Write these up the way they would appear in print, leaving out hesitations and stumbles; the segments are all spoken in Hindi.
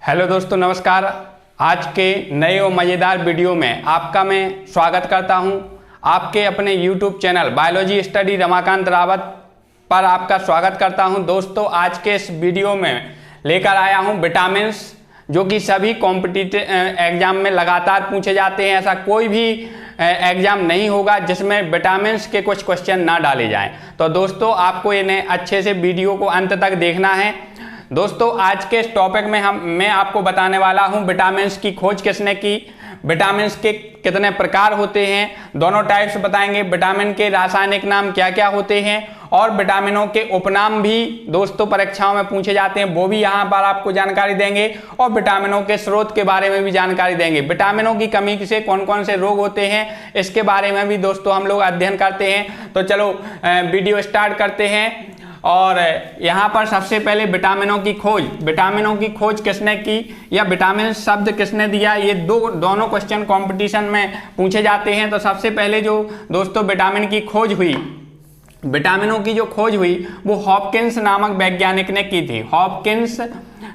हेलो दोस्तों, नमस्कार। आज के नए और मज़ेदार वीडियो में आपका मैं स्वागत करता हूं। आपके अपने YouTube channel biology study Ramakant Rawat पर आपका स्वागत करता हूं। दोस्तों, आज के इस वीडियो में लेकर आया हूं विटामिन्स, जो कि सभी कॉम्पिटिटिव एग्जाम में लगातार पूछे जाते हैं। ऐसा कोई भी एग्जाम नहीं होगा जिसमें विटामिन्स के कुछ क्वेश्चन ना डाले जाएं। तो दोस्तों, आपको इन्हें अच्छे से वीडियो को अंत तक देखना है। दोस्तों, आज के इस टॉपिक में मैं आपको बताने वाला हूं विटामिन्स की खोज किसने की, विटामिन्स के कितने प्रकार होते हैं, दोनों टाइप्स बताएंगे, विटामिन के रासायनिक नाम क्या क्या होते हैं और विटामिनों के उपनाम भी दोस्तों परीक्षाओं में पूछे जाते हैं, वो भी यहाँ पर आपको जानकारी देंगे और विटामिनों के स्रोत के बारे में भी जानकारी देंगे। विटामिनों की कमी से कौन कौन से रोग होते हैं इसके बारे में भी दोस्तों हम लोग अध्ययन करते हैं। तो चलो वीडियो स्टार्ट करते हैं। और यहाँ पर सबसे पहले विटामिनों की खोज किसने की या विटामिन शब्द किसने दिया, ये दोनों क्वेश्चन कंपटीशन में पूछे जाते हैं। तो सबसे पहले जो दोस्तों विटामिनों की जो खोज हुई वो हॉपकिंस नामक वैज्ञानिक ने की थी। हॉपकिंस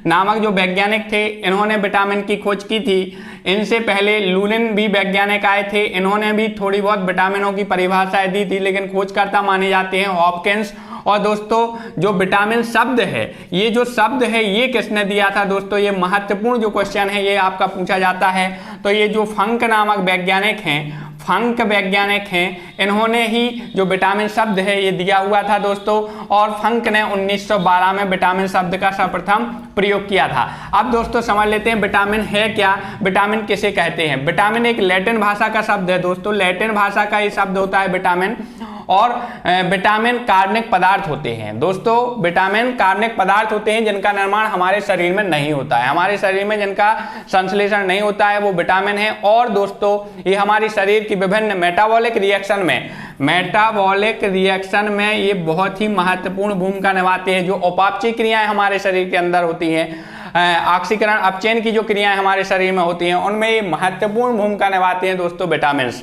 नामक जो वैज्ञानिक थे, इन्होंने विटामिन की खोज की थी। इनसे पहले लुलिन भी वैज्ञानिक आए थे, इन्होंने भी थोड़ी बहुत विटामिनों की परिभाषाएं दी थी, लेकिन खोजकर्ता माने जाते हैं हॉपकिंस। और दोस्तों, जो विटामिन शब्द है, ये जो शब्द है ये किसने दिया था दोस्तों, ये महत्वपूर्ण जो क्वेश्चन है ये आपका पूछा जाता है। तो ये जो फंक नामक वैज्ञानिक हैं, इन्होंने ही जो विटामिन शब्द है ये दिया हुआ था दोस्तों। और फंक ने 1912 में विटामिन शब्द का सर्वप्रथम प्रयोग किया था। अब दोस्तों समझ लेते हैं विटामिन है क्या, विटामिन किसे कहते हैं। विटामिन एक लैटिन भाषा का शब्द है दोस्तों, लैटिन भाषा का ये शब्द होता है विटामिन। और विटामिन कार्बनिक पदार्थ होते हैं दोस्तों, विटामिन कार्बनिक पदार्थ होते हैं जिनका निर्माण हमारे शरीर में नहीं होता है, हमारे शरीर में जिनका संश्लेषण नहीं होता है वो विटामिन है। और दोस्तों, ये हमारे शरीर की विभिन्न मेटाबॉलिक रिएक्शन में ये बहुत ही महत्वपूर्ण भूमिका निभाते हैं। जो उपापचय क्रियाएं हमारे शरीर के अंदर होती हैं, ऑक्सीकरण अपचयन की जो क्रियाएं हमारे शरीर में होती हैं, उनमें ये महत्वपूर्ण भूमिका निभाते हैं दोस्तों विटामिन्स।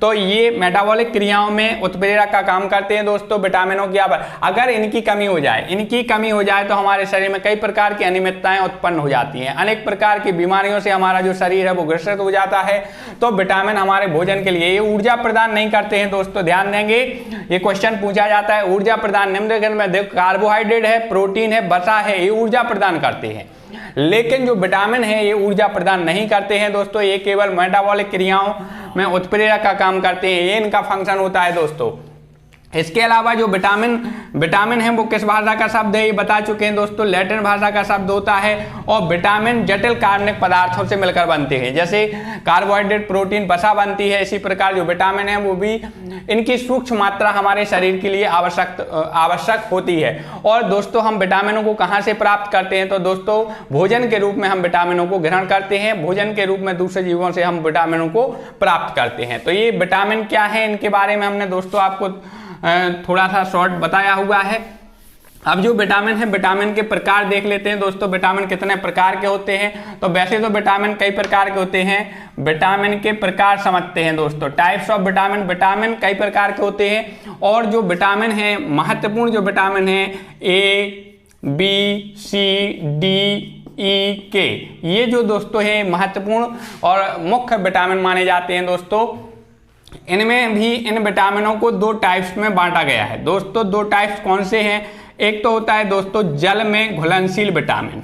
तो ये मेटाबॉलिक क्रियाओं में उत्प्रेरक का काम करते हैं दोस्तों विटामिनों की। अगर इनकी कमी हो जाए तो हमारे शरीर में कई प्रकार की अनियमितताएं उत्पन्न हो जाती हैं, अनेक प्रकार की बीमारियों से हमारा जो शरीर है वो ग्रसित हो जाता है। तो विटामिन हमारे भोजन के लिए ये ऊर्जा प्रदान नहीं करते हैं दोस्तों, ध्यान देंगे। ये क्वेश्चन पूछा जाता है, ऊर्जा प्रदान निम्न में देखो, कार्बोहाइड्रेट है, प्रोटीन है, वसा है, ये ऊर्जा प्रदान करते हैं, लेकिन जो विटामिन है ये ऊर्जा प्रदान नहीं करते हैं दोस्तों। ये केवल मेटाबॉलिक क्रियाओं में उत्प्रेरक का काम करते हैं, ये इनका फंक्शन होता है दोस्तों। इसके अलावा जो विटामिन है वो किस भाषा का शब्द है ये बता चुके हैं दोस्तों, लैटिन भाषा का शब्द होता है। और विटामिन जटिल कार्बनिक पदार्थों से मिलकर बनते हैं, जैसे कार्बोहाइड्रेट, प्रोटीन, वसा बनती है। इसी प्रकार जो विटामिन है वो भी इनकी सूक्ष्म मात्रा हमारे शरीर के लिए आवश्यक होती है। और दोस्तों, हम विटामिनों को कहाँ से प्राप्त करते हैं, तो दोस्तों भोजन के रूप में हम विटामिनों को ग्रहण करते हैं, भोजन के रूप में दूसरे जीवों से हम विटामिनों को प्राप्त करते हैं। तो ये विटामिन क्या है, इनके बारे में हमने दोस्तों आपको थोड़ा सा शॉर्ट बताया हुआ है। अब जो विटामिन है, विटामिन के प्रकार देख लेते हैं दोस्तों, विटामिन कितने प्रकार के होते हैं। तो वैसे तो विटामिन कई प्रकार के होते हैं, विटामिन के प्रकार समझते हैं दोस्तों। टाइप्स ऑफ विटामिन कई प्रकार के होते हैं। और जो विटामिन है, महत्वपूर्ण जो विटामिन है, ए, बी, सी, डी, ई, के, ये जो दोस्तों है महत्वपूर्ण और मुख्य विटामिन माने जाते हैं दोस्तों। इनमें भी इन विटामिनों को दो टाइप्स में बांटा गया है दोस्तों। दो टाइप्स कौन से हैं, एक तो होता है दोस्तों जल में घुलनशील विटामिन,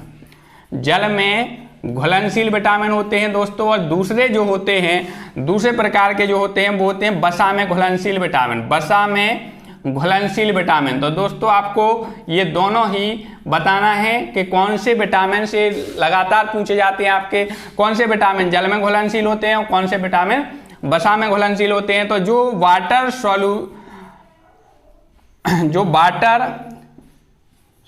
जल में घुलनशील विटामिन होते हैं दोस्तों। और दूसरे जो होते हैं, दूसरे प्रकार के जो होते हैं वो होते हैं वसा में घुलनशील विटामिन, वसा में घुलनशील विटामिन। तो दोस्तों आपको ये दोनों ही बताना है कि कौन से विटामिन से लगातार पूछे जाते हैं आपके, कौन से विटामिन जल में घुलनशील होते हैं और कौन से विटामिन वसा में घुलनशील होते हैं। तो जो वाटर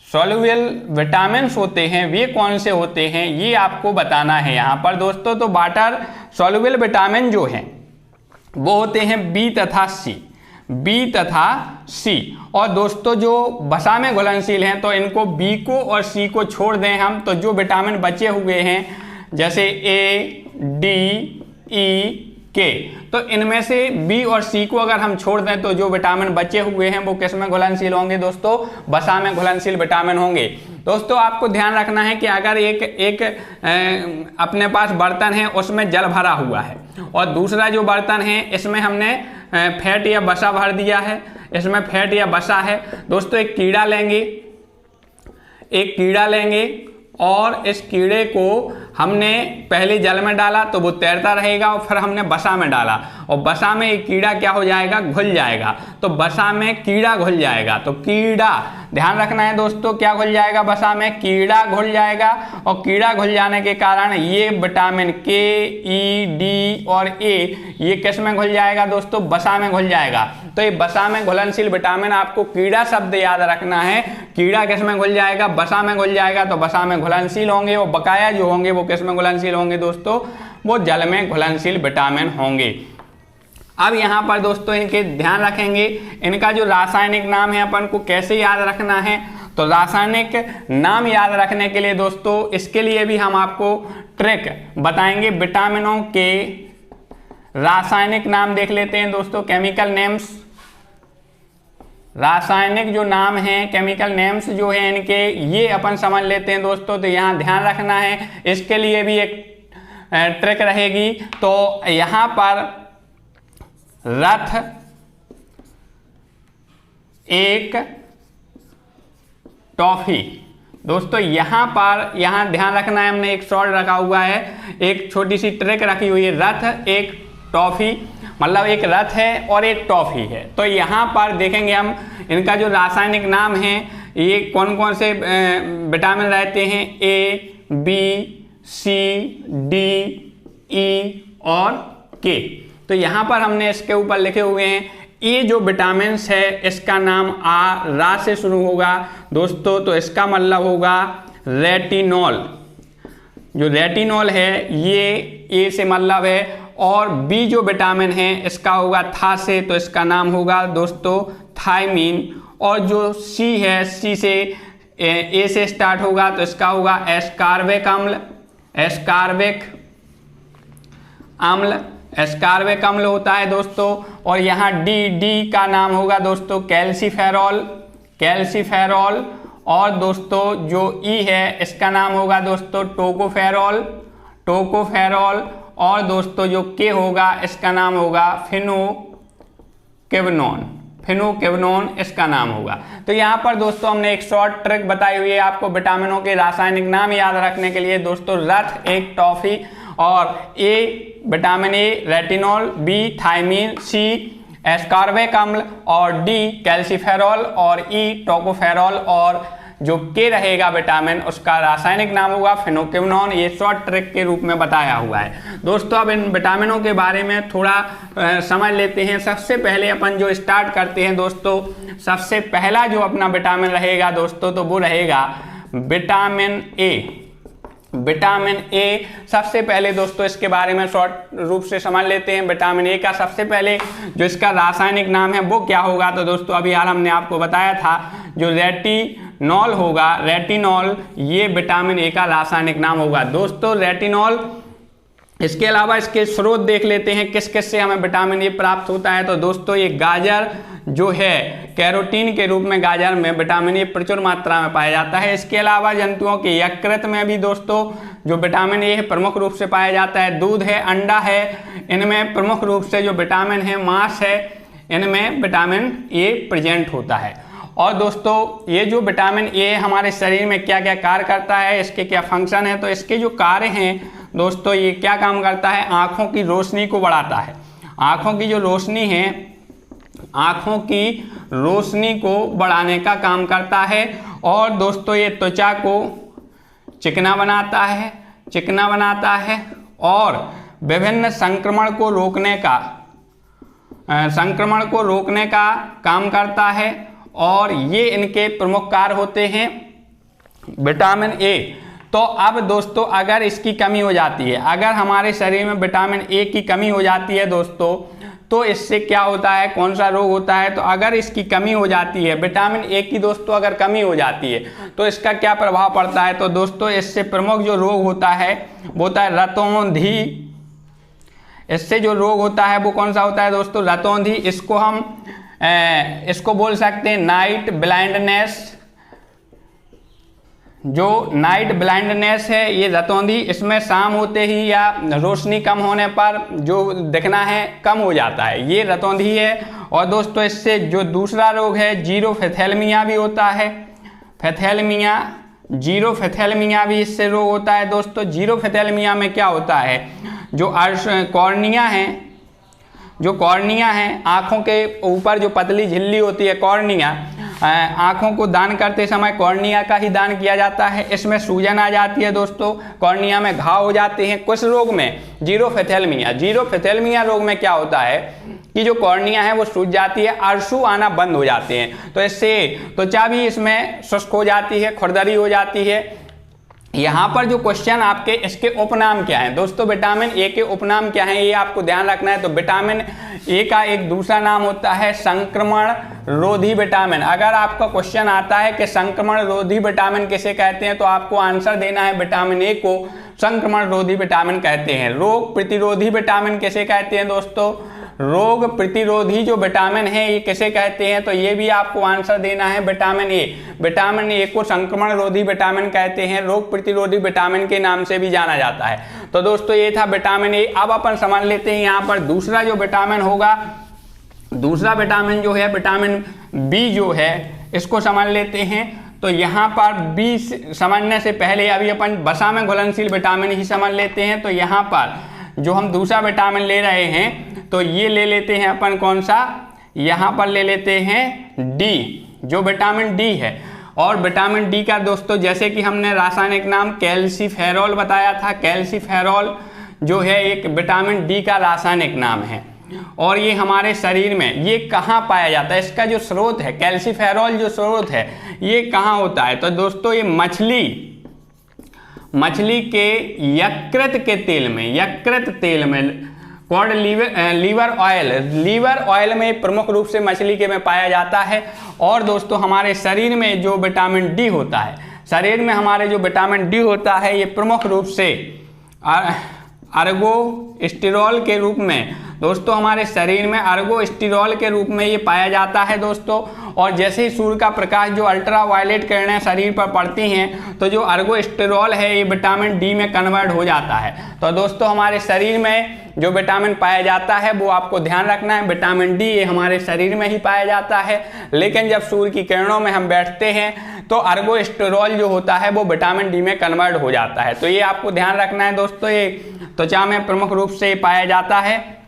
सॉल्युबल विटामिन्स होते हैं वे कौन से होते हैं ये आपको बताना है यहाँ पर दोस्तों। तो वाटर सॉल्युबल विटामिन जो हैं वो होते हैं बी तथा सी। और दोस्तों जो वसा में घुलनशील हैं तो इनको बी को और सी को छोड़ दें हम, तो जो विटामिन बचे हुए हैं जैसे ए, डी, ई, के, तो इनमें से बी और सी को अगर हम छोड़ दें तो जो विटामिन बचे हुए हैं वो किस में घुलनशील होंगे दोस्तों, वसा में घुलनशील विटामिन होंगे। दोस्तों आपको ध्यान रखना है कि अगर एक अपने पास बर्तन है उसमें जल भरा हुआ है और दूसरा जो बर्तन है इसमें हमने फैट या वसा भर दिया है, इसमें फैट या वसा है। दोस्तों एक कीड़ा लेंगे और इस कीड़े को हमने पहले जल में डाला तो वो तैरता रहेगा और फिर हमने वसा में डाला और वसा में एक कीड़ा क्या हो जाएगा, घुल जाएगा। तो वसा में कीड़ा घुल जाएगा, तो कीड़ा, ध्यान रखना है दोस्तों, क्या घुल जाएगा, वसा में कीड़ा घुल जाएगा और कीड़ा घुल जाने के कारण ये विटामिन के, ई, डी और ए ये किस में घुल जाएगा दोस्तों, वसा में घुल जाएगा। तो ये वसा में घुलनशील विटामिन, आपको कीड़ा शब्द याद रखना है, कीड़ा किस में घुल जाएगा, वसा में घुल जाएगा। तो वसा में घुलनशील होंगे और बकाया जो होंगे वो किस में घुलनशील होंगे दोस्तों, वो जल में घुलनशील विटामिन होंगे। अब यहाँ पर दोस्तों इनके ध्यान रखेंगे, इनका जो रासायनिक नाम है अपन को कैसे याद रखना है। तो रासायनिक नाम याद रखने के लिए दोस्तों इसके लिए भी हम आपको ट्रिक बताएंगे। विटामिनों के रासायनिक नाम देख लेते हैं दोस्तों, केमिकल नेम्स। रासायनिक जो नाम है, केमिकल नेम्स जो है इनके, ये अपन समझ लेते हैं दोस्तों। तो यहाँ ध्यान रखना है, इसके लिए भी एक ट्रिक रहेगी। तो यहाँ पर रथ एक टॉफी, दोस्तों यहाँ ध्यान रखना है, हमने एक शॉर्ट रखा हुआ है, एक छोटी सी ट्रिक रखी हुई है। रथ एक टॉफी मतलब एक रथ है और एक टॉफी है। तो यहाँ पर देखेंगे हम इनका जो रासायनिक नाम है, ये कौन कौन से विटामिन रहते हैं, ए, बी, सी, डी, ई और के। तो यहाँ पर हमने इसके ऊपर लिखे हुए हैं, ये जो विटामिन है इसका नाम रा से शुरू होगा दोस्तों, तो इसका मतलब होगा रेटिनॉल। जो रेटिनॉल है ये ए से मतलब है, और बी जो विटामिन है इसका होगा था से, तो इसका नाम होगा दोस्तों थायमीन। और जो सी है, सी से ए से स्टार्ट होगा, तो इसका होगा एस्कार्बिक अम्ल। एस्कार्बिक अम्ल होता है दोस्तों। और यहाँ डी का नाम होगा दोस्तों कैल्सीफेरॉल। और दोस्तों जो ई है इसका नाम होगा दोस्तों टोकोफेरॉल। और दोस्तों जो के होगा इसका नाम होगा फिनोकेवनोन इसका नाम होगा। तो यहाँ पर दोस्तों हमने एक शॉर्ट ट्रिक बताई हुई है आपको विटामिनों के रासायनिक नाम याद रखने के लिए दोस्तों। रथ एक टॉफी, और A vitamin A retinol, B thiamine, C ascorbic अम्ल और डी कैल्सीफेरॉल और ई टोकोफेरॉल, और जो के रहेगा विटामिन उसका रासायनिक नाम होगा फिनोकेवनोन। ये शॉर्ट ट्रिक के रूप में बताया हुआ है दोस्तों। अब इन विटामिनों के बारे में थोड़ा समझ लेते हैं। सबसे पहले अपन जो स्टार्ट करते हैं दोस्तों, सबसे पहला जो अपना विटामिन रहेगा दोस्तों, तो वो रहेगा विटामिन ए। विटामिन ए सबसे पहले दोस्तों इसके बारे में शॉर्ट रूप से समझ लेते हैं। विटामिन ए का सबसे पहले जो इसका रासायनिक नाम है वो क्या होगा, तो दोस्तों अभी यार हमने आपको बताया था, जो रेटिनॉल होगा, रेटिनॉल, ये विटामिन ए का रासायनिक नाम होगा दोस्तों, रेटिनॉल। इसके अलावा इसके स्रोत देख लेते हैं किस किस से हमें विटामिन ए प्राप्त होता है। तो दोस्तों ये गाजर जो है, कैरोटीन के रूप में गाजर में विटामिन ए प्रचुर मात्रा में पाया जाता है। इसके अलावा जंतुओं के यकृत में भी दोस्तों जो विटामिन ए प्रमुख रूप से पाया जाता है। दूध है, अंडा है, इनमें प्रमुख रूप से जो विटामिन है, मांस है, इनमें विटामिन ए प्रेजेंट होता है। और दोस्तों ये जो विटामिन ए हमारे शरीर में क्या क्या कार्य करता है, इसके क्या फंक्शन है, तो इसके जो कार्य हैं दोस्तों, ये क्या काम करता है, आँखों की रोशनी को बढ़ाता है। आँखों की जो रोशनी है, आँखों की रोशनी को बढ़ाने का काम करता है। और दोस्तों ये त्वचा को चिकना बनाता है और विभिन्न संक्रमण को रोकने का काम करता है। और ये इनके प्रमुख कार्य होते हैं विटामिन ए। तो अब दोस्तों अगर इसकी कमी हो जाती है, अगर हमारे शरीर में विटामिन ए की कमी हो जाती है दोस्तों, तो इससे क्या होता है, कौन सा रोग होता है, तो अगर इसकी कमी हो जाती है, विटामिन ए की दोस्तों अगर कमी हो जाती है, तो इसका क्या प्रभाव पड़ता है, तो दोस्तों इससे प्रमुख जो रोग होता है वो होता है रतौंधी। इससे जो रोग होता है वो कौन सा होता है दोस्तों, रतौंधी। इसको हम इसको बोल सकते हैं नाइट जो नाइट ब्लाइंडनेस है ये रतौंधी, इसमें शाम होते ही या रोशनी कम होने पर जो दिखना है कम हो जाता है, ये रतौंधी है। और दोस्तों इससे जो दूसरा रोग है जीरोफेथेलमिया भी होता है, फेथेलमिया, जीरोफेथेलमिया भी इससे रोग होता है। दोस्तों जीरोफेथेलमिया में क्या होता है, जो कॉर्निया है, जो कॉर्निया है, आँखों के ऊपर जो पतली झिल्ली होती है कॉर्निया, आँखों को दान करते समय कॉर्निया का ही दान किया जाता है, इसमें सूजन आ जाती है दोस्तों, कॉर्निया में घाव हो जाते हैं। कुछ रोग में जीरोफेथेलमिया रोग में क्या होता है कि जो कॉर्निया है वो सूज जाती है, आंसू आना बंद हो जाते हैं, तो इससे त्वचा भी इसमें शुष्क हो जाती है, खुरदरी हो जाती है। यहाँ पर जो क्वेश्चन आपके, इसके उपनाम क्या है दोस्तों, विटामिन ए के उपनाम क्या है ये आपको ध्यान रखना है। तो विटामिन ए का एक दूसरा नाम होता है संक्रमण रोधी विटामिन। अगर आपका क्वेश्चन आता है कि संक्रमण रोधी विटामिन किसे कहते हैं, तो आपको आंसर देना है विटामिन ए को संक्रमण रोधी विटामिन कहते हैं। रोग प्रतिरोधी विटामिन किसे कहते हैं दोस्तों, रोग प्रतिरोधी जो विटामिन है ये किसे कहते हैं, तो ये भी आपको आंसर देना है विटामिन ए। विटामिन ए को संक्रमण रोधी विटामिन कहते हैं, रोग प्रतिरोधी विटामिन के नाम से भी जाना जाता है। तो दोस्तों ये था विटामिन ए। अब अपन समझ लेते हैं यहाँ पर दूसरा जो विटामिन होगा, दूसरा विटामिन जो है विटामिन बी जो है, इसको समझ लेते हैं। तो यहाँ पर बी समझने से पहले अभी अपन वसा में घुलनशील विटामिन ही समझ लेते हैं। तो यहाँ पर जो हम दूसरा विटामिन ले रहे हैं तो ये ले लेते हैं अपन कौन सा, यहाँ पर ले लेते हैं डी, जो विटामिन डी है। और विटामिन डी का दोस्तों जैसे कि हमने रासायनिक नाम कैल्सीफेरॉल बताया था, कैल्सीफेरॉल जो है एक विटामिन डी का रासायनिक नाम है। और ये हमारे शरीर में ये कहाँ पाया जाता है, इसका जो स्रोत है कैल्सीफेरॉल जो स्रोत है ये कहाँ होता है, तो दोस्तों ये मछली के यकृत के तेल में, यकृत तेल में कॉड लीवर ऑयल में प्रमुख रूप से मछली के में पाया जाता है। और दोस्तों हमारे शरीर में जो विटामिन डी होता है, शरीर में हमारे जो विटामिन डी होता है ये प्रमुख रूप से अर्गोस्टेरॉल के रूप में, दोस्तों हमारे शरीर में अर्गोस्टेरॉल के रूप में ये पाया जाता है दोस्तों। और जैसे ही सूर्य का प्रकाश जो अल्ट्रावायलेट किरणें शरीर पर पड़ती हैं तो जो अर्गोस्टेरॉल है ये विटामिन डी में कन्वर्ट हो जाता है। तो दोस्तों हमारे शरीर में जो विटामिन पाया जाता है वो आपको ध्यान रखना है, विटामिन डी ये हमारे शरीर में ही पाया जाता है। लेकिन जब सूर्य की किरणों में हम बैठते हैं तो अर्गोस्टेरॉल जो होता है वो विटामिन डी में कन्वर्ट हो जाता है। तो ये आपको ध्यान रखना है दोस्तों, ये त्वचा में प्रमुख रूप से पाया जाता है।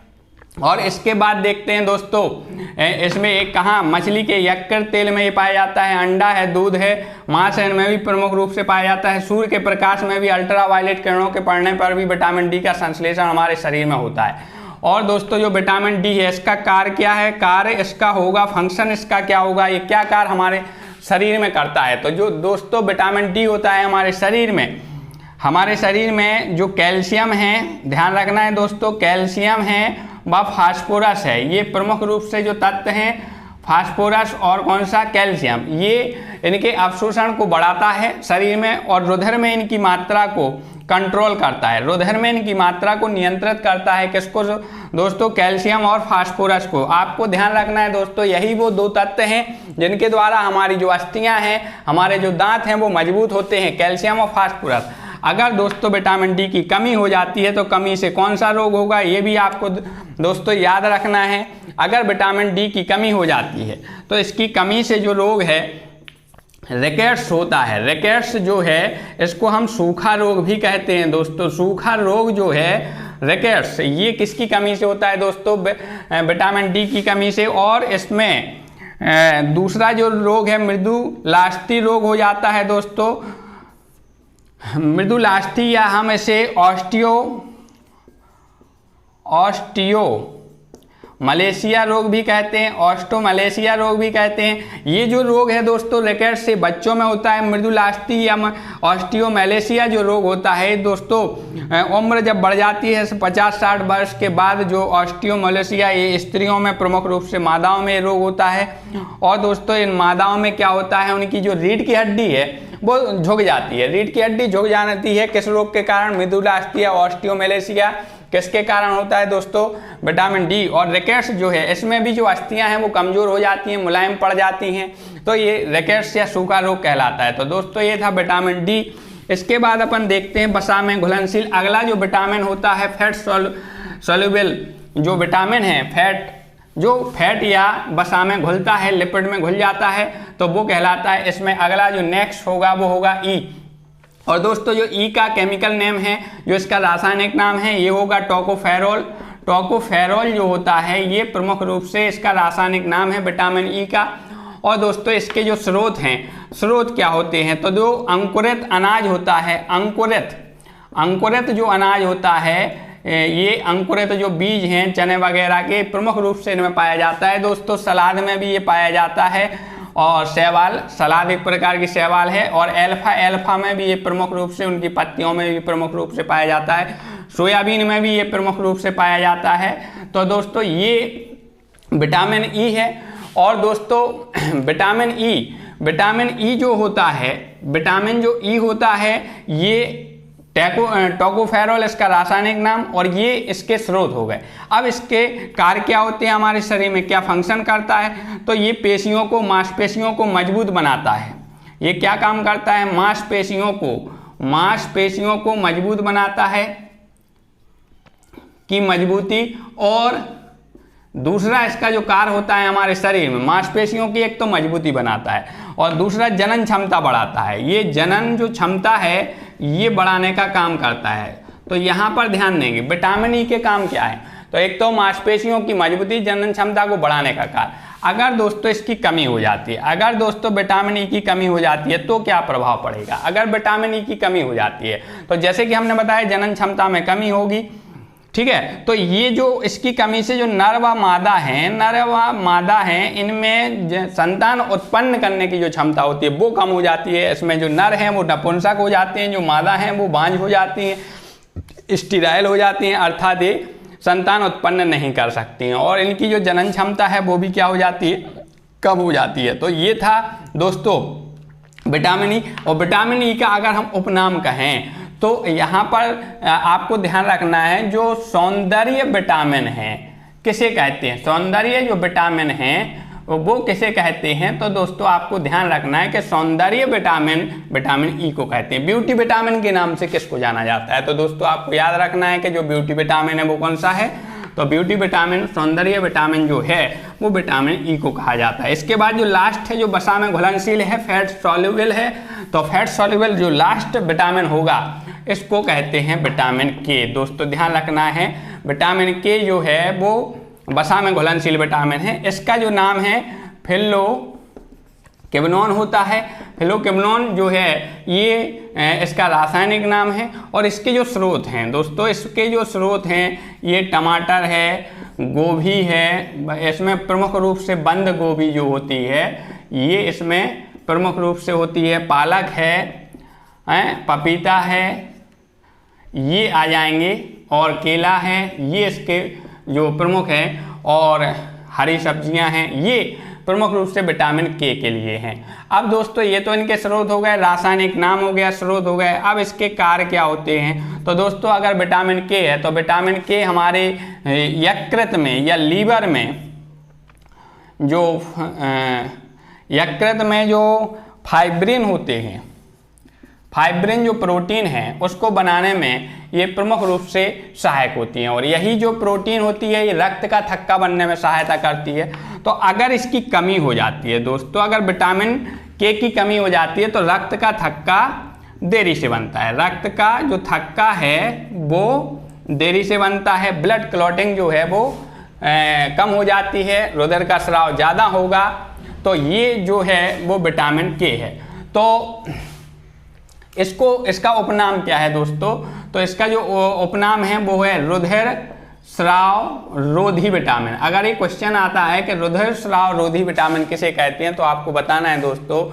और इसके बाद देखते हैं दोस्तों इसमें एक कहाँ, मछली के यकृत तेल में ये पाया जाता है, अंडा है, दूध है, मांस है, इनमें भी प्रमुख रूप से पाया जाता है। सूर्य के प्रकाश में भी अल्ट्रावायलेट किरणों के पड़ने पर भी विटामिन डी का संश्लेषण हमारे शरीर में होता है। और दोस्तों जो विटामिन डी है इसका कार्य क्या है, कार्य इसका होगा, फंक्शन इसका क्या होगा, ये क्या कार्य हमारे शरीर में करता है। तो जो दोस्तों विटामिन डी होता है हमारे शरीर में जो कैल्शियम है, ध्यान रखना है दोस्तों, कैल्शियम है व फास्फोरस है, ये प्रमुख रूप से जो तत्व हैं फास्फोरस और कौन सा, कैल्शियम, ये इनके अवशोषण को बढ़ाता है शरीर में और रुधिर में इनकी मात्रा को कंट्रोल करता है, रुधिर में इनकी मात्रा को नियंत्रित करता है। किसको दोस्तों, कैल्शियम और फास्फोरस को। आपको ध्यान रखना है दोस्तों, यही वो दो तत्व हैं जिनके द्वारा हमारी जो अस्थियां हैं, हमारे जो दांत हैं वो मजबूत होते हैं, कैल्शियम और फास्फोरस। अगर दोस्तों विटामिन डी की कमी हो जाती है तो कमी से कौन सा रोग होगा ये भी आपको दोस्तों याद रखना है। अगर विटामिन डी की कमी हो जाती है तो इसकी कमी से जो रोग है रिकेट्स होता है। रिकेट्स जो है इसको हम सूखा रोग भी कहते हैं दोस्तों। सूखा रोग जो है रिकेट्स, ये किसकी कमी से होता है दोस्तों, विटामिन डी की कमी से। और इसमें दूसरा जो रोग है मृदुलास्थी रोग हो जाता है दोस्तों। मृदुलास्थी या हम इसे ऑस्टियोमलेशिया रोग भी कहते हैं, ऑस्टोमलेशिया रोग भी कहते हैं। ये जो रोग है दोस्तों रिकेट्स से बच्चों में होता है। मृदुलास्थी या ऑस्टियोमलेशिया जो रोग होता है दोस्तों उम्र जब बढ़ जाती है 50-60 वर्ष के बाद जो ऑस्टियोमलेशिया ये स्त्रियों में प्रमुख रूप से मादाओं में रोग होता है। और दोस्तों इन मादाओं में क्या होता है, उनकी जो रीढ़ की हड्डी है वो झुक जाती है, रीढ़ की हड्डी झुक जाती है। किस रोग के कारण, मृदुलास्थी या ऑस्टियोमलेशिया किसके कारण होता है दोस्तों? Vitamin D. और रिकेट्स जो है इसमें भी जो अस्थियां हैं वो कमजोर हो जाती हैं, मुलायम पड़ जाती हैं, तो ये रिकेट्स या सूखा रोग कहलाता है। तो दोस्तों ये था विटामिन डी। इसके बाद अपन देखते हैं वसा में घुलनशील। अगला जो विटामिन होता है फैट सॉल्युबल जो विटामिन है, फैट या वसा में घुलता है, लिपिड में घुल जाता है, तो वो कहलाता है। इसमें अगला जो नेक्स्ट होगा वो होगा ई। और दोस्तों जो ई का केमिकल नेम है, जो इसका रासायनिक नाम है, ये होगा टोकोफेरोल। टोकोफेरोल जो होता है ये प्रमुख रूप से इसका रासायनिक नाम है विटामिन ई का। और दोस्तों इसके जो स्रोत हैं, स्रोत क्या होते हैं? तो जो अंकुरित अनाज होता है, अंकुरित जो अनाज होता है, ये अंकुरित जो बीज हैं चने वगैरह के, प्रमुख रूप से इनमें पाया जाता है। दोस्तों सलाद में भी ये पाया जाता है। और शैवाल, सलाद एक प्रकार की शैवाल है। और एल्फा में भी ये प्रमुख रूप से, उनकी पत्तियों में भी प्रमुख रूप से पाया जाता है। सोयाबीन में भी ये प्रमुख रूप से पाया जाता है। तो दोस्तों ये विटामिन ई है। और दोस्तों विटामिन ई जो होता है, विटामिन जो ई होता है ये टोकोफेरोल इसका रासायनिक नाम, और ये इसके स्रोत हो गए। अब इसके कार्य क्या होते हैं हमारे शरीर में, क्या फंक्शन करता है? तो ये पेशियों को, मांसपेशियों को मजबूत बनाता है। ये क्या काम करता है? मांसपेशियों को मजबूत बनाता है की मजबूती। और दूसरा इसका जो कार्य होता है हमारे शरीर में, मांसपेशियों की एक तो मजबूती बनाता है, और दूसरा जनन क्षमता बढ़ाता है। ये जनन जो क्षमता है ये बढ़ाने का काम करता है। तो यहाँ पर ध्यान देंगे विटामिन ई के काम क्या है। तो एक तो मांसपेशियों की मजबूती, जनन क्षमता को बढ़ाने का कार्य। अगर दोस्तों इसकी कमी हो जाती है, अगर दोस्तों विटामिन ई की कमी हो जाती है तो क्या प्रभाव पड़ेगा? अगर विटामिन ई की कमी हो जाती है तो जैसे कि हमने बताया जनन क्षमता में कमी होगी, ठीक है। तो ये जो इसकी कमी से जो नर व मादा हैं इनमें संतान उत्पन्न करने की जो क्षमता होती है वो कम हो जाती है। इसमें जो नर हैं वो नपुंसक हो जाते हैं, जो मादा हैं वो बांझ हो जाती हैं, स्टेराइल हो जाती हैं, अर्थात ये संतान उत्पन्न नहीं कर सकती हैं। और इनकी जो जनन क्षमता है वो भी क्या हो जाती है? कम हो जाती है। तो ये था दोस्तों विटामिन ई। और विटामिन ई का अगर हम उपनाम कहें तो यहाँ पर आपको ध्यान रखना है, जो सौंदर्य विटामिन है किसे कहते हैं? सौंदर्य जो विटामिन है वो किसे कहते हैं? तो दोस्तों आपको ध्यान रखना है कि सौंदर्य विटामिन ई को कहते हैं। ब्यूटी विटामिन के नाम से किसको जाना जाता है? तो दोस्तों आपको याद रखना है कि जो ब्यूटी विटामिन है वो कौन सा है? तो ब्यूटी विटामिन, सौंदर्य विटामिन जो है वो विटामिन ई को कहा जाता है। इसके बाद जो लास्ट है जो वसा में घुलनशील है, फैट सॉल्युबल है। तो फैट सॉल्युबल जो लास्ट विटामिन होगा इसको कहते हैं विटामिन के। दोस्तों ध्यान रखना है, विटामिन के जो है वो वसा में घुलनशील विटामिन है। इसका जो नाम है फिलोक्विनोन होता है। फिलोक्विनोन जो है ये इसका रासायनिक नाम है। और इसके जो स्रोत हैं दोस्तों, इसके जो स्रोत हैं ये टमाटर है, गोभी है, इसमें प्रमुख रूप से बंद गोभी जो होती है ये इसमें प्रमुख रूप से होती है, पालक है, पपीता है, ये आ जाएंगे, और केला है, ये इसके जो प्रमुख हैं। और हरी सब्जियां हैं, ये प्रमुख रूप से विटामिन के लिए हैं। अब दोस्तों ये तो इनके स्रोत हो गए, रासायनिक नाम हो गया, स्रोत हो गए। अब इसके कार्य क्या होते हैं? तो दोस्तों अगर विटामिन के है तो विटामिन के हमारे यकृत में या लीवर में जो यकृत में जो फाइब्रिन होते हैं, फाइब्रिन जो प्रोटीन है उसको बनाने में ये प्रमुख रूप से सहायक होती हैं। और यही जो प्रोटीन होती है ये रक्त का थक्का बनने में सहायता करती है। तो अगर इसकी कमी हो जाती है दोस्तों, अगर विटामिन के की कमी हो जाती है तो रक्त का थक्का देरी से बनता है। रक्त का जो थक्का है वो देरी से बनता है। ब्लड क्लॉटिंग जो है वो कम हो जाती है, रुधिर का स्राव ज़्यादा होगा। तो ये जो है वो विटामिन के है। तो इसका उपनाम क्या है दोस्तों? तो इसका जो उपनाम है वो है रुधिर स्राव रोधी विटामिन। अगर ये क्वेश्चन आता है कि रुधिर स्राव रोधी विटामिन किसे कहते हैं तो आपको बताना है दोस्तों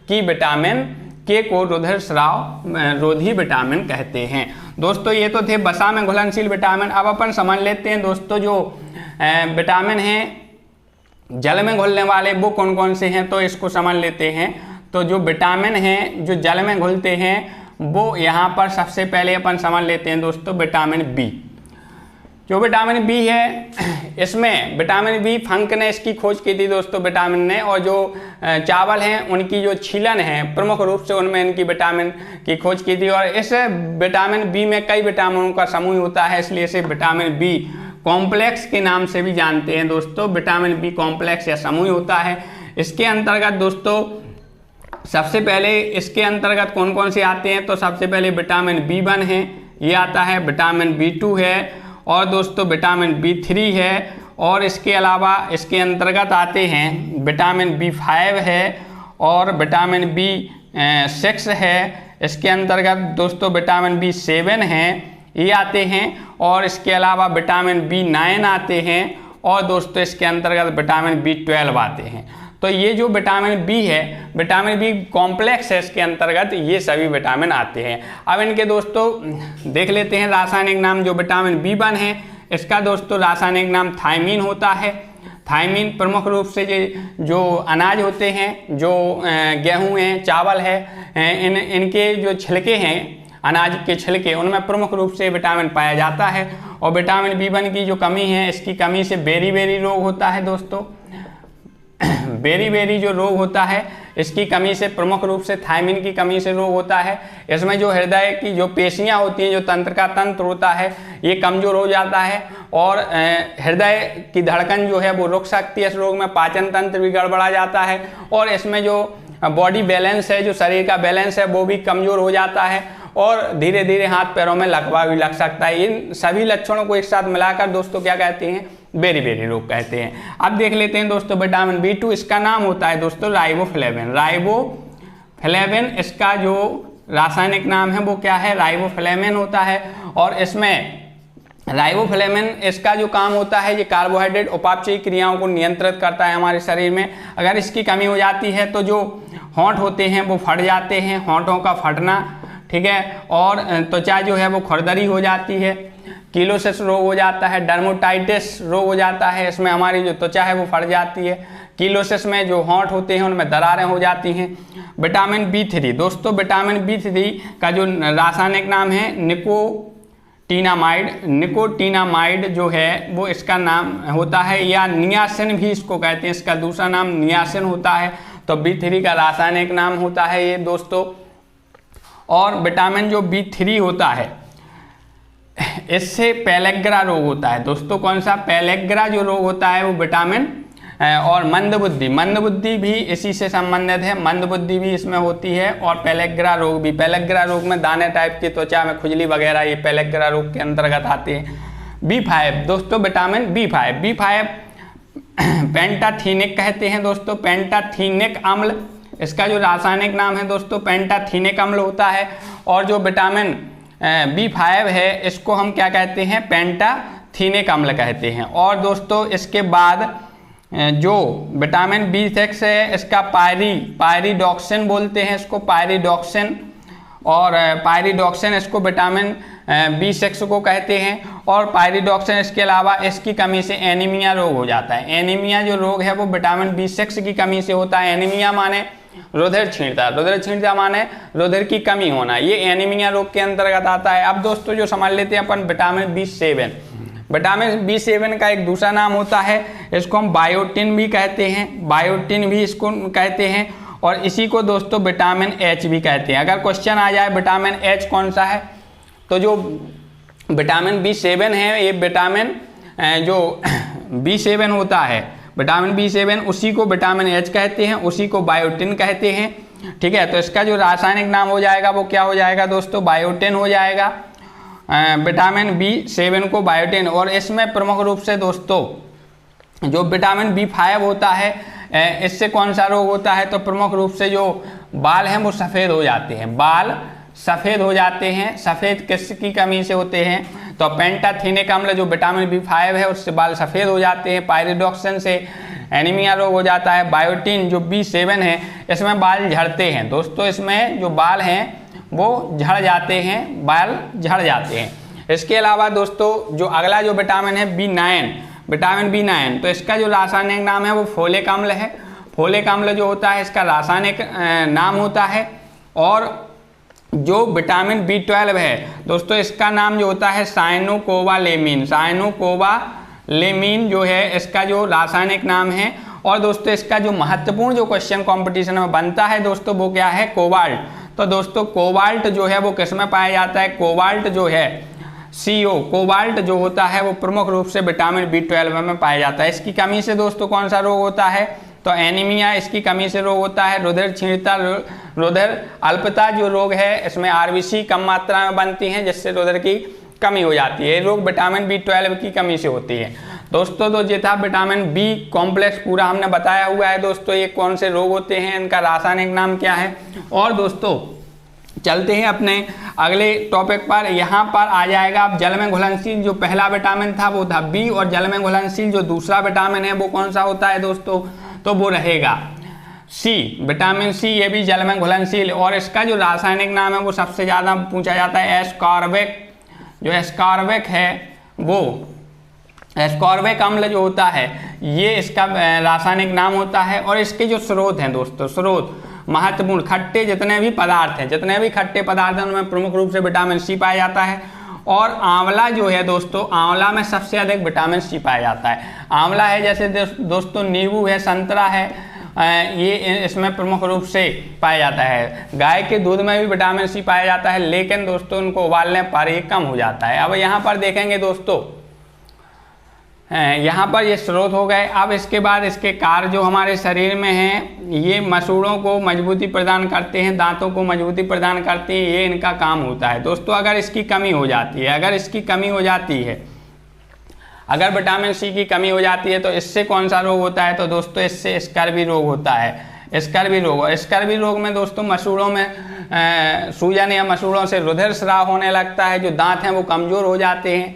कि विटामिन के को रुधिर स्राव रोधी विटामिन कहते हैं। दोस्तों ये तो थे वसा में घुलनशील विटामिन। अब अपन समझ लेते हैं दोस्तों जो विटामिन हैं जल में घुलने वाले वो कौन कौन से हैं, तो इसको समझ लेते हैं। तो जो विटामिन हैं जो जल में घुलते हैं वो यहाँ पर सबसे पहले अपन समझ लेते हैं दोस्तों विटामिन बी। जो विटामिन बी है इसमें विटामिन बी फंक ने इसकी खोज की थी दोस्तों, विटामिन ने। और जो चावल हैं उनकी जो छीलन है प्रमुख रूप से उनमें इनकी विटामिन की खोज की थी। और इस विटामिन बी में कई विटामिनों का समूह होता है, इसलिए इसे विटामिन बी कॉम्प्लेक्स के नाम से भी जानते हैं दोस्तों। विटामिन बी कॉम्प्लेक्स या समूह होता है। इसके अंतर्गत दोस्तों सबसे पहले इसके अंतर्गत कौन कौन से आते हैं, तो सबसे पहले विटामिन B1 है, ये आता है, विटामिन B2 है, और दोस्तों विटामिन B3 है, और इसके अलावा इसके अंतर्गत आते हैं विटामिन B5 है और विटामिन B6 है। इसके अंतर्गत दोस्तों विटामिन B7 है, ये आते हैं, और इसके अलावा विटामिन B9 आते हैं, और दोस्तों इसके अंतर्गत विटामिन B12 आते हैं। तो ये जो विटामिन बी है, विटामिन बी कॉम्प्लेक्स है, इसके अंतर्गत ये सभी विटामिन आते हैं। अब इनके दोस्तों देख लेते हैं रासायनिक नाम। जो विटामिन B1 है इसका दोस्तों रासायनिक नाम थायमीन होता है। थायमीन प्रमुख रूप से जो अनाज होते हैं, जो गेहूँ हैं, चावल है, इनके जो छिलके हैं, अनाज के छिलके, उनमें प्रमुख रूप से विटामिन पाया जाता है। और विटामिन B1 की जो कमी है, इसकी कमी से बेरी रोग होता है दोस्तों। बेरी जो रोग होता है इसकी कमी से, प्रमुख रूप से थायमीन की कमी से रोग होता है। इसमें जो हृदय की जो पेशियां होती हैं, जो तंत्र का तंत्र होता है, ये कमजोर हो जाता है, और हृदय की धड़कन जो है वो रुक सकती है इस रोग में। पाचन तंत्र भी गड़बड़ा जाता है, और इसमें जो बॉडी बैलेंस है, जो शरीर का बैलेंस है, वो भी कमजोर हो जाता है, और धीरे धीरे हाथ पैरों में लकवा भी लग सकता है। इन सभी लक्षणों को एक साथ मिलाकर दोस्तों क्या कहते हैं, बेरी रोग कहते हैं। अब देख लेते हैं दोस्तों विटामिन B2, इसका नाम होता है दोस्तों राइबोफ्लेविन। राइबोफ्लेविन इसका जो रासायनिक नाम है वो क्या है, राइबोफ्लेविन होता है। और इसमें राइबोफ्लेविन इसका जो काम होता है, ये कार्बोहाइड्रेट उपापचयी क्रियाओं को नियंत्रित करता है हमारे शरीर में। अगर इसकी कमी हो जाती है तो जो होंठ होते हैं वो फट जाते हैं, होंठों का फटना, ठीक है, और त्वचा जो है वो खुरदरी हो जाती है, किलोसिस रोग हो जाता है, डर्मोटाइटिस रोग हो जाता है, इसमें हमारी जो त्वचा है वो फट जाती है। किलोसिस में जो होंठ होते हैं उनमें दरारें हो जाती हैं। विटामिन B3 दोस्तों, विटामिन B3 का जो रासायनिक नाम है निकोटीनामाइड जो है वो इसका नाम होता है, या नियासिन भी इसको कहते हैं, इसका दूसरा नाम नियासिन होता है। तो B3 का रासायनिक नाम होता है ये दोस्तों। और विटामिन जो B3 होता है इससे पेलेग्रा रोग होता है दोस्तों। कौन सा, पेलेग्रा जो रोग होता है वो विटामिन, और मंदबुद्धि भी इसी से संबंधित है, मंदबुद्धि भी इसमें होती है, और पेलेग्रा रोग भी। पेलेग्रा रोग में दाने टाइप की त्वचा में खुजली वगैरह, ये पेलेग्रा रोग के अंतर्गत आते हैं। B5 दोस्तों, विटामिन B5 पेंटाथीनिक कहते हैं दोस्तों, पेंटाथीनिक अम्ल, इसका जो रासायनिक नाम है दोस्तों पेंटाथीनिक अम्ल होता है। और जो विटामिन B5 है इसको हम क्या कहते हैं, पेंटाथीनिक अम्ल कहते हैं। और दोस्तों इसके बाद जो विटामिन B6 है इसका पायरिडॉक्सिन बोलते हैं, इसको पायरिडॉक्सिन, और पायरिडॉक्सिन इसको विटामिन B6 को कहते हैं। और पायरिडॉक्सिन इसके अलावा इसकी कमी से एनीमिया रोग हो जाता है। एनीमिया जो रोग है वो विटामिन B6 की कमी से होता है। एनीमिया माने रुधिर क्षीणता माने रुधिर की कमी होना, ये एनीमिया रोग के अंतर्गत आता है। अब दोस्तों जो समझ लेते हैं अपन विटामिन B7। विटामिन B7 का एक दूसरा नाम होता है, इसको हम बायोटिन भी कहते हैं, बायोटिन भी इसको कहते हैं, और इसी को दोस्तों विटामिन H भी कहते हैं। अगर क्वेश्चन आ जाए विटामिन H कौन सा है, तो जो विटामिन B7 है, ये विटामिन जो B7 होता है, विटामिन B7 उसी को विटामिन H कहते हैं, उसी को बायोटिन कहते हैं, ठीक है। तो इसका जो रासायनिक नाम हो जाएगा वो क्या हो जाएगा दोस्तों, बायोटिन हो जाएगा, विटामिन B7 को बायोटिन। और इसमें प्रमुख रूप से दोस्तों जो विटामिन B5 होता है, इससे कौन सा रोग होता है, तो प्रमुख रूप से जो बाल हैं वो सफ़ेद हो जाते हैं, बाल सफ़ेद हो जाते हैं। सफ़ेद किसकी कमी से होते हैं, तो पेंटाथीनिक अम्ल जो विटामिन B5 है उससे बाल सफ़ेद हो जाते हैं। पायरिडॉक्सिन से एनीमिया रोग हो जाता है। बायोटिन जो B7 है इसमें बाल झड़ते हैं दोस्तों, इसमें जो बाल हैं वो झड़ जाते हैं, बाल झड़ जाते हैं। इसके अलावा दोस्तों जो अगला जो विटामिन है B9, विटामिन B9, तो इसका जो रासायनिक नाम है वो फोलिक अम्ल है। फोलिक अम्ल जो होता है इसका रासायनिक नाम होता है। और जो विटामिन B12 है दोस्तों, इसका नाम जो होता है साइनोकोबालेमिन। साइनोकोबालेमिन जो है इसका जो रासायनिक नाम है। और दोस्तों इसका जो महत्वपूर्ण जो क्वेश्चन कंपटीशन में बनता है दोस्तों, वो क्या है? कोबाल्ट। तो दोस्तों कोबाल्ट जो है वो किस में पाया जाता है? कोबाल्ट जो है CO, कोबाल्ट जो होता है वो प्रमुख रूप से विटामिन B12 में पाया जाता है। इसकी कमी से दोस्तों कौन सा रोग होता है? तो एनीमिया इसकी कमी से रोग होता है। रुधिर क्षीणता, रुधिर अल्पता जो रोग है, इसमें RBC कम मात्रा में बनती हैं, जिससे रुधिर की कमी हो जाती है। ये रोग विटामिन B12 की कमी से होती है दोस्तों। तो ये था विटामिन B कॉम्प्लेक्स पूरा हमने बताया हुआ है दोस्तों, ये कौन से रोग होते हैं, इनका रासायनिक नाम क्या है। और दोस्तों चलते हैं अपने अगले टॉपिक पर। यहाँ पर आ जाएगा अब जल में घुलनशील जो पहला विटामिन था वो था B, और जल में घुलनशील जो दूसरा विटामिन है वो कौन सा होता है दोस्तों? तो वो रहेगा C, विटामिन C। ये भी जल में घुलनशील, और इसका जो रासायनिक नाम है वो सबसे ज़्यादा पूछा जाता है एस्कॉर्बिक। जो एस्कॉर्बिक है वो एस्कॉर्बिक अम्ल जो होता है ये इसका रासायनिक नाम होता है। और इसके जो स्रोत हैं दोस्तों, स्रोत महत्वपूर्ण खट्टे जितने भी पदार्थ हैं, जितने भी खट्टे पदार्थ हैं उनमें प्रमुख रूप से विटामिन C पाया जाता है। और आंवला जो है दोस्तों, आंवला में सबसे अधिक विटामिन C पाया जाता है। आंवला है जैसे दोस्तों नींबू है, संतरा है, ये इसमें प्रमुख रूप से पाया जाता है। गाय के दूध में भी विटामिन C पाया जाता है, लेकिन दोस्तों उनको उबालने पर ये कम हो जाता है। अब यहाँ पर देखेंगे दोस्तों, यहाँ पर ये स्रोत हो गए। अब इसके बाद इसके कार्य जो हमारे शरीर में हैं, ये मसूड़ों को मजबूती प्रदान करते हैं, दांतों को मजबूती प्रदान करते हैं, ये इनका काम होता है दोस्तों। अगर इसकी कमी हो जाती है, अगर इसकी कमी हो जाती है, अगर विटामिन C की कमी हो जाती है तो इससे कौन सा रोग होता है? तो दोस्तों इससे स्कर्वी रोग होता है। स्कर्वी रोग, स्कर्वी रोग में दोस्तों मसूड़ों में सूजन या मसूड़ों से रुधिर स्राव होने लगता है, जो दांत हैं वो कमज़ोर हो जाते हैं।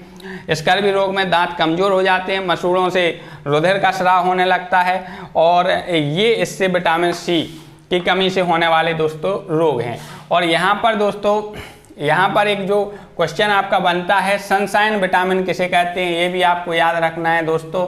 स्कर्वी रोग में दांत कमज़ोर हो जाते हैं, मसूड़ों से रुधिर का स्राव होने लगता है, और ये इससे विटामिन C की कमी से होने वाले दोस्तों रोग हैं। और यहाँ पर दोस्तों, यहाँ पर एक जो क्वेश्चन आपका बनता है, सनशाइन विटामिन किसे कहते हैं, ये भी आपको याद रखना है दोस्तों।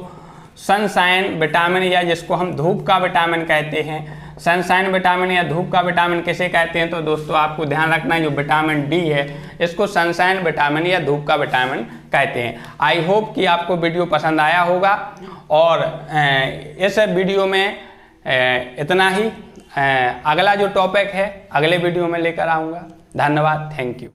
सनशाइन विटामिन, या जिसको हम धूप का विटामिन कहते हैं, सनशाइन विटामिन या धूप का विटामिन किसे कहते हैं? तो दोस्तों आपको ध्यान रखना है, जो विटामिन D है इसको सनशाइन विटामिन या धूप का विटामिन कहते हैं। आई होप कि आपको वीडियो पसंद आया होगा, और इस वीडियो में इतना ही। अगला जो टॉपिक है अगले वीडियो में लेकर आऊँगा। धन्यवाद, थैंक यू।